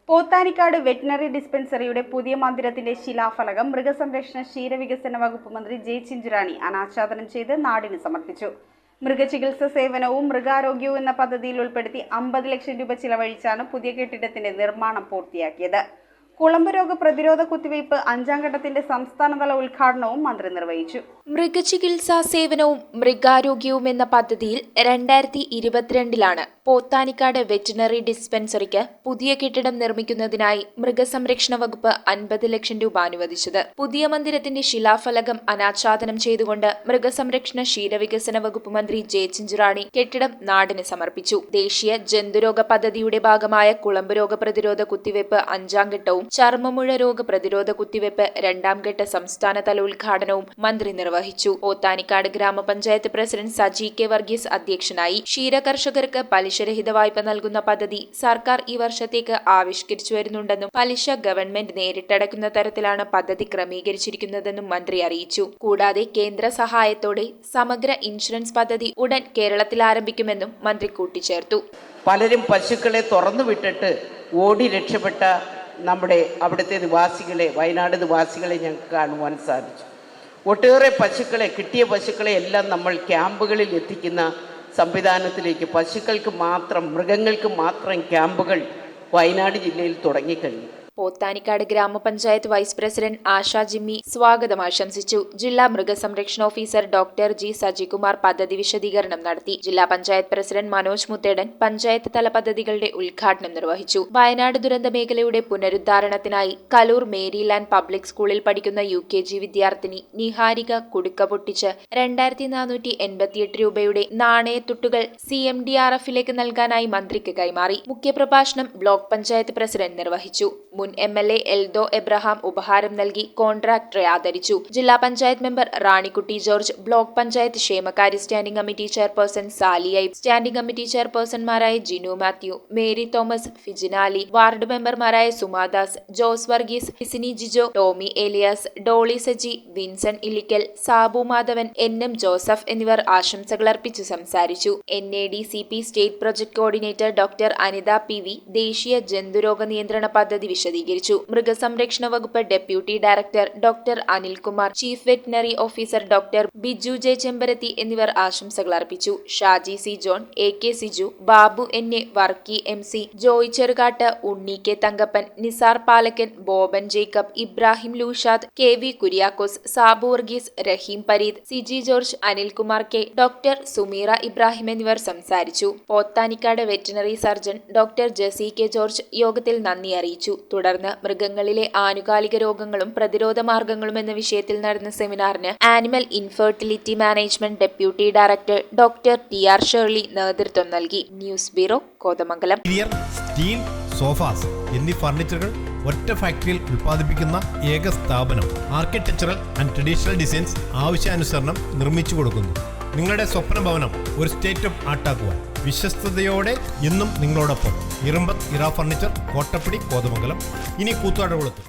Pothanikkad veterinary ഡിസ്പെൻസറിയുടെ പുതിയ മന്ദിരത്തിന്റെ ശിലാഫലകം മൃഗസംരക്ഷണ ക്ഷീരവികസന വകുപ്പ് മന്ത്രി ജെ ചിഞ്ചുറാണി അനാച്ഛാദനം ചെയ്ത് നാടിന് സമർപ്പിച്ചു. മൃഗചികിത്സ സേവനവും മൃഗാരോഗ്യവും എന്ന പദ്ധതിയിൽ ഉൾപ്പെടുത്തി 50 ലക്ഷം രൂപ ചിലവഴിച്ചാണ് പുതിയ കെട്ടിടത്തിന്റെ നിർമ്മാണം പൂർത്തിയാക്കിയത്. കുളമ്പ് രോഗ പ്രതിരോധ കുത്തിവയ്പ് 5ാം ഘട്ടത്തിന്റെ സംസ്ഥാനതല ഉദ്ഘാടനവും മന്ത്രി നിർവഹിച്ചു. മൃഗചികിത്സാ സേവനവും മൃഗാരോഗ്യവും എന്ന പദ്ധതിയിൽ 2022 പോത്താനിക്കാട് വെറ്റിനറി ഡിസ്പെൻസറിക്ക് പുതിയ കെട്ടിടം നിർമ്മിക്കുന്നതിനായി മൃഗസംരക്ഷണ വകുപ്പ് 50 ലക്ഷം രൂപ അനുവദിച്ചത്. പുതിയ മന്ദിരത്തിന്റെ ശിലാഫലകം അനാച്ഛാദനം ചെയ്തുകൊണ്ട് മൃഗസംരക്ഷണ ക്ഷീരവികസന വകുപ്പ് മന്ത്രി ജെ ചിഞ്ചുറാണി കെട്ടിടം നാടിന് സമർപ്പിച്ചു. ദേശീയ ജന്തുരോഗ പദ്ധതിയുടെ ഭാഗമായ കുളമ്പ് രോഗ പ്രതിരോധ കുത്തിവയ്പ് 5ാം ഘട്ടവും ചർമ്മമുഴ രോഗ പ്രതിരോധ കുത്തിവയ്പ് 2ാം ഘട്ട സംസ്ഥാനതല ഉദ്ഘാടനവും മന്ത്രി നിർവഹിച്ചു. പോത്താനിക്കാട് ഗ്രാമപഞ്ചായത്ത് പ്രസിഡന്റ് സജി കെ വർഗീസ് അധ്യക്ഷനായി. ക്ഷീരകർഷകർക്ക് പലിശരഹിത വായ്പ നൽകുന്ന പദ്ധതി സർക്കാർ ഈ വർഷത്തേക്ക് ആവിഷ്കരിച്ചു വരുന്നുണ്ടെന്നും പലിശ ഗവൺമെന്റ് നേരിട്ടടക്കുന്ന തരത്തിലാണ് പദ്ധതി ക്രമീകരിച്ചിരിക്കുന്നതെന്നും മന്ത്രി അറിയിച്ചു. കൂടാതെ കേന്ദ്ര സഹായത്തോടെ സമഗ്ര ഇൻഷുറൻസ് പദ്ധതി ഉടൻ കേരളത്തിൽ ആരംഭിക്കുമെന്നും മന്ത്രി കൂട്ടിച്ചേർത്തു. പലരും പശുക്കളെ തുറന്നു വിട്ടിട്ട് ഓടി രക്ഷപ്പെട്ട നമ്മുടെ അവിടുത്തെ നിവാസികളെ, വയനാട് നിവാസികളെ ഞങ്ങൾക്ക് കാണുവാൻ സാധിച്ചു. ഒട്ടേറെ പശുക്കളെ, കിട്ടിയ പശുക്കളെ എല്ലാം നമ്മൾ ക്യാമ്പുകളിൽ എത്തിക്കുന്ന സംവിധാനത്തിലേക്ക്, പശുക്കൾക്ക് മാത്രം, മൃഗങ്ങൾക്ക് മാത്രം ക്യാമ്പുകൾ വയനാട് ജില്ലയിൽ തുടങ്ങിക്കഴിഞ്ഞു. പോത്താനിക്കാട് ഗ്രാമപഞ്ചായത്ത് വൈസ് പ്രസിഡന്റ് ആശ ജിമ്മി സ്വാഗതം ആശംസിച്ചു. ജില്ലാ മൃഗസംരക്ഷണ ഓഫീസർ ഡോക്ടർ ജി സജികുമാർ പദ്ധതി വിശദീകരണം നടത്തി. ജില്ലാ പഞ്ചായത്ത് പ്രസിഡന്റ് മനോജ് മുത്തേടൻ പഞ്ചായത്ത് തല പദ്ധതികളുടെ ഉദ്ഘാടനം നിർവഹിച്ചു. വയനാട് ദുരന്ത മേഖലയുടെ പുനരുദ്ധാരണത്തിനായി കലൂർ മേരിലാൻഡ് പബ്ലിക് സ്കൂളിൽ പഠിക്കുന്ന UKG വിദ്യാർത്ഥിനി നിഹാരിക കുടുക്ക പൊട്ടിച്ച് 2488 രൂപയുടെ നാണയത്തുട്ടുകൾ CMDRFിലേക്ക് നൽകാനായി മന്ത്രിക്ക് കൈമാറി. മുഖ്യപ്രഭാഷണം ബ്ലോക്ക് പഞ്ചായത്ത് പ്രസിഡന്റ് നിർവഹിച്ചു. മുൻ MLA എൽദോ എബ്രഹാം ഉപഹാരം നൽകി കോൺട്രാക്ടറെ ആദരിച്ചു. ജില്ലാ panchayat member Ranikutty George, block panchayat ക്ഷേമകാര്യ സ്റ്റാൻഡിംഗ് കമ്മിറ്റി ചെയർപേഴ്സൺ സാലി ഐബ്, സ്റ്റാൻഡിംഗ് കമ്മിറ്റി ചെയർപേഴ്സൺമാരായ Jinu Mathew, Mary Thomas, Fijinali, ward മെമ്പർമാരായ Sumadas, Jose Varghese, Hisini Jijo, Tommy Elias, Dolly Saji, Vinson Illikkal, Sabu Madhavan, NM Joseph എന്നിവർ ആശംസകൾ അർപ്പിച്ചു സംസാരിച്ചു. NADCP state project coordinator doctor Anitha PV ദേശീയ ജന്തുരോഗ നിയന്ത്രണ പദ്ധതി വിശദീകരിച്ചു. മൃഗസംരക്ഷണ വകുപ്പ് deputy director doctor Anilkumar, chief veterinary officer doctor Biju J ചെമ്പരത്തി എന്നിവർ ആശംസകൾ അർപ്പിച്ചു. Shaji C John, AK Siju, Babu NA, Varkey MC, Joy Cherukattu, Unni K Thankappan, Nisar Palakkan, Boban Jacob, Ibrahim Lushad, KV Kuriakose, Sabu Varghese, Rahim Pareed, Siji George, Anilkumar K, doctor Sumeera Ibrahim എന്നിവർ സംസാരിച്ചു. Pothanicad veterinary surgeon doctor Jessy K George യോഗത്തിൽ നന്ദി അറിയിച്ചു. തുടർന്ന് മൃഗങ്ങളിലെ ആനുകാലിക രോഗങ്ങളും പ്രതിരോധ മാർഗങ്ങളും എന്ന വിഷയത്തിൽ നടന്ന സെമിനാറിന് animal infertility management deputy director doctor TR Shirley നേതൃത്വം നൽകി. News bureau, Kothamangalam. Steel, sofas എന്നീ ഫർണിച്ചറുകൾ ഒറ്റ ഫാക്ടറിയിൽ ഉൽപ്പാദിപ്പിക്കുന്ന ഏക സ്ഥാപനം. ആർക്കിടെക്ചറൽ ആൻഡ് ട്രഡീഷണൽ ഡിസൈൻസ് ആവശ്യാനുസരണം നിർമ്മിച്ചു കൊടുക്കുന്നു. നിങ്ങളുടെ സ്വപ്ന ഭവനം ഒരു സ്റ്റേറ്റ് ഓഫ് ആർട്ടാക്കുവാൻ വിശ്വസ്തയോടെ എന്നും നിങ്ങളോടൊപ്പം. ഇറമ്പത്ത് ഇറ ഫർണിച്ചർ, കോട്ടപ്പടി, കോതമംഗലം. ഇനി കൂത്താട്ടുകുളത്ത്.